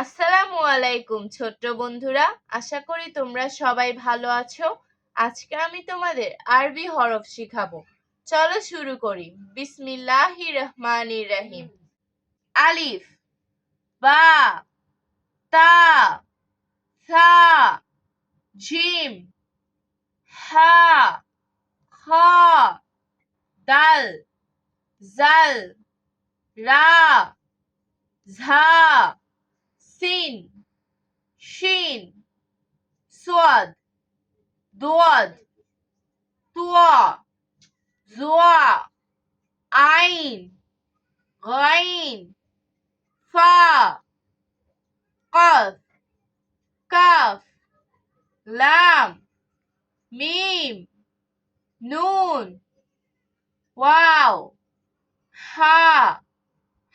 আসসালামু আলাইকুম ছোট্ট বন্ধুরা, আশা করি তোমরা সবাই ভালো আছো। আজকে আমি তোমাদের আরবি হরফ শিখাবো। চলো শুরু করি। বিসমিল্লাহির রহমানির রহিম। আলিফ, বা, তা, সা, জিম, হা, খ, দাল, জাল, রা, ঝা, সিন, শিন, সোয়াদ, দোয়াদ, তুয়া, জুয়া, আইন, গাইন, ফা, কফ, কাফ, লাম, মিম, নুন, ওয়াও, হা,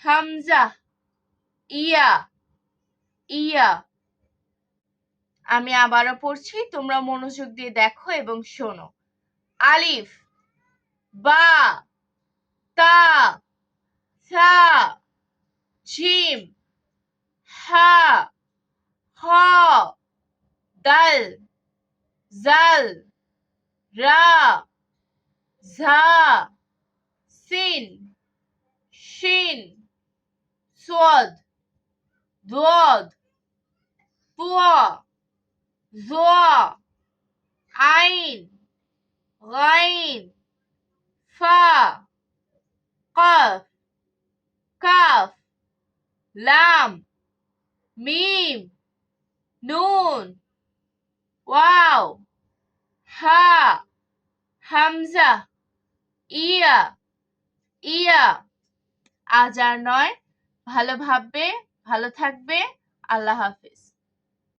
হামজা, ইয়া, ইয়া। আমি আবারও পড়ছি, তোমরা মনোযোগ দিয়ে দেখো এবং শোনো। আলিফ, বা, তা, সা, জিম, হা, খ, দাল, জাল, রা, ঝা, সিন, শিন, সোয়াদ, দোয়াদ, তুয়া, জুয়া, আইন, গাইন, ফা, কফ, কাফ, লাম, মিম, নুন, ওয়াও, হা, হামজা, ইয়া, ইয়া। আজ আর নয়, ভালো ভাববে, ভালো থাকবে। আল্লাহ হাফিজ।